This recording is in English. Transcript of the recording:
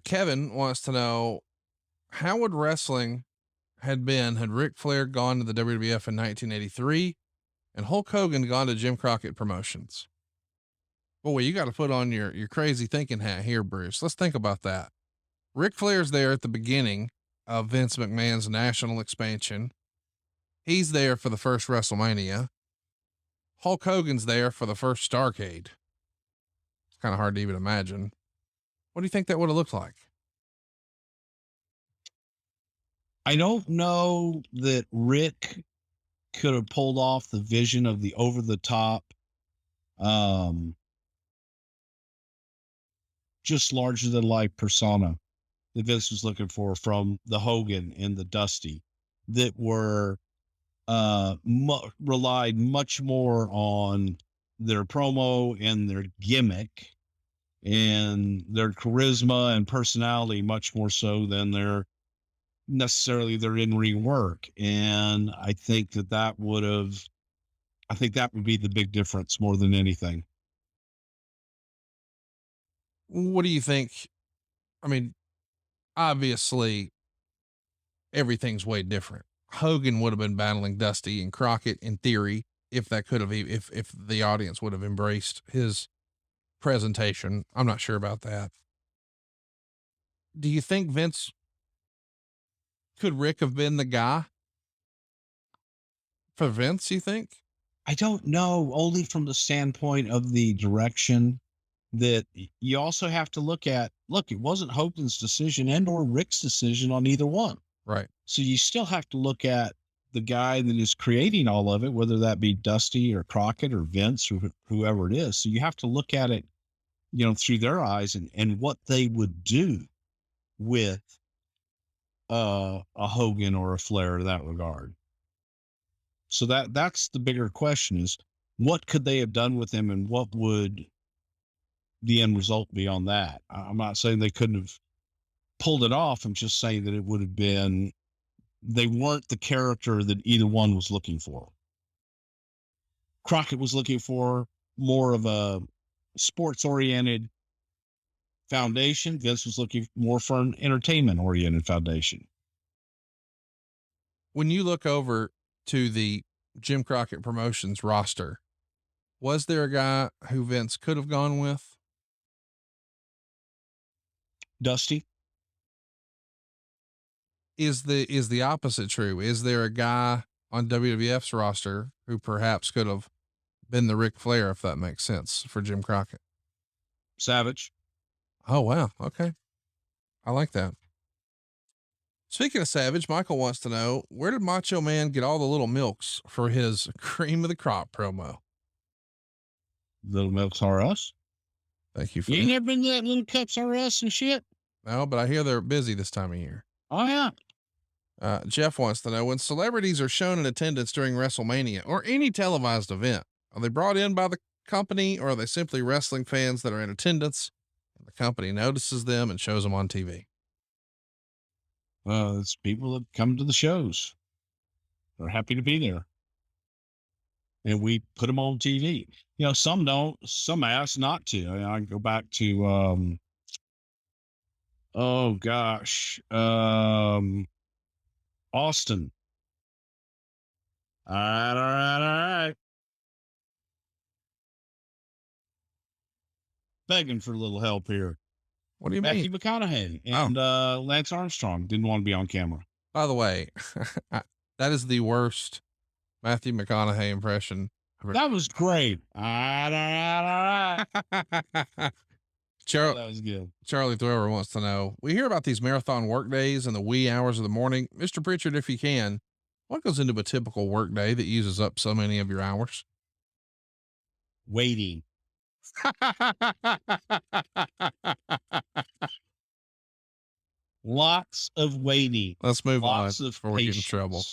Kevin wants to know, how would wrestling had Ric Flair gone to the WWF in 1983 and Hulk Hogan gone to Jim Crockett Promotions? Boy, you got to put on your crazy thinking hat here, Bruce. Let's think about that. Ric Flair's there at the beginning of Vince McMahon's national expansion. He's there for the first WrestleMania. Hulk Hogan's there for the first Starrcade. It's kind of hard to even imagine. What do you think that would have looked like? I don't know that Rick could have pulled off the vision of the over the top, just larger than life persona that Vince was looking for from the Hogan and the Dusty, that were relied much more on their promo and their gimmick and their charisma and personality, much more so than their in-ring work. And I think that would be the big difference more than anything. What do you think? I mean, obviously everything's way different. Hogan would have been battling Dusty and Crockett in theory, if the audience would have embraced his presentation. I'm not sure about that. Do you think could Rick have been the guy for Vince, you think? I don't know, only from the standpoint of the direction that you also have to look at. Look, it wasn't Hogan's decision and or Rick's decision on either one. Right. So you still have to look at the guy that is creating all of it, whether that be Dusty or Crockett or Vince or whoever it is. So you have to look at it, through their eyes and what they would do with a Hogan or a Flair in that regard. So that's the bigger question, is what could they have done with him and what would the end result be on that? I'm not saying they couldn't have pulled it off. I'm just saying that it would have been, they weren't the character that either one was looking for. Crockett was looking for more of a sports-oriented foundation. Vince was looking more for an entertainment-oriented foundation. When you look over to the Jim Crockett Promotions roster, was there a guy who Vince could have gone with? Dusty. Is the opposite true? Is there a guy on WWF's roster who perhaps could have been the Ric Flair, if that makes sense, for Jim Crockett? Savage. Oh, wow. Okay. I like that. Speaking of Savage, Michael wants to know, where did Macho Man get all the little milks for his cream of the crop promo? Little Milks R Us. Thank you for You ain't never been to that Little Cups R Us and shit? No, but I hear they're busy this time of year. Oh, yeah. Jeff wants to know, when celebrities are shown in attendance during WrestleMania or any televised event, are they brought in by the company or are they simply wrestling fans that are in attendance and the company notices them and shows them on TV? It's people that come to the shows. They're happy to be there. And we put them on TV. Some don't, some ask not to. I can go back to, Austin. All right. Begging for a little help here. What do you Matthew mean? McConaughey and Lance Armstrong didn't want to be on camera. By the way, that is the worst Matthew McConaughey impression. That was great. That was good. Charlie Thrower wants to know, we hear about these marathon work days in the wee hours of the morning. Mr. Prichard, if you can, what goes into a typical work day that uses up so many of your hours? Waiting. Lots of waiting. Let's move Lots on of before we get in patience. trouble.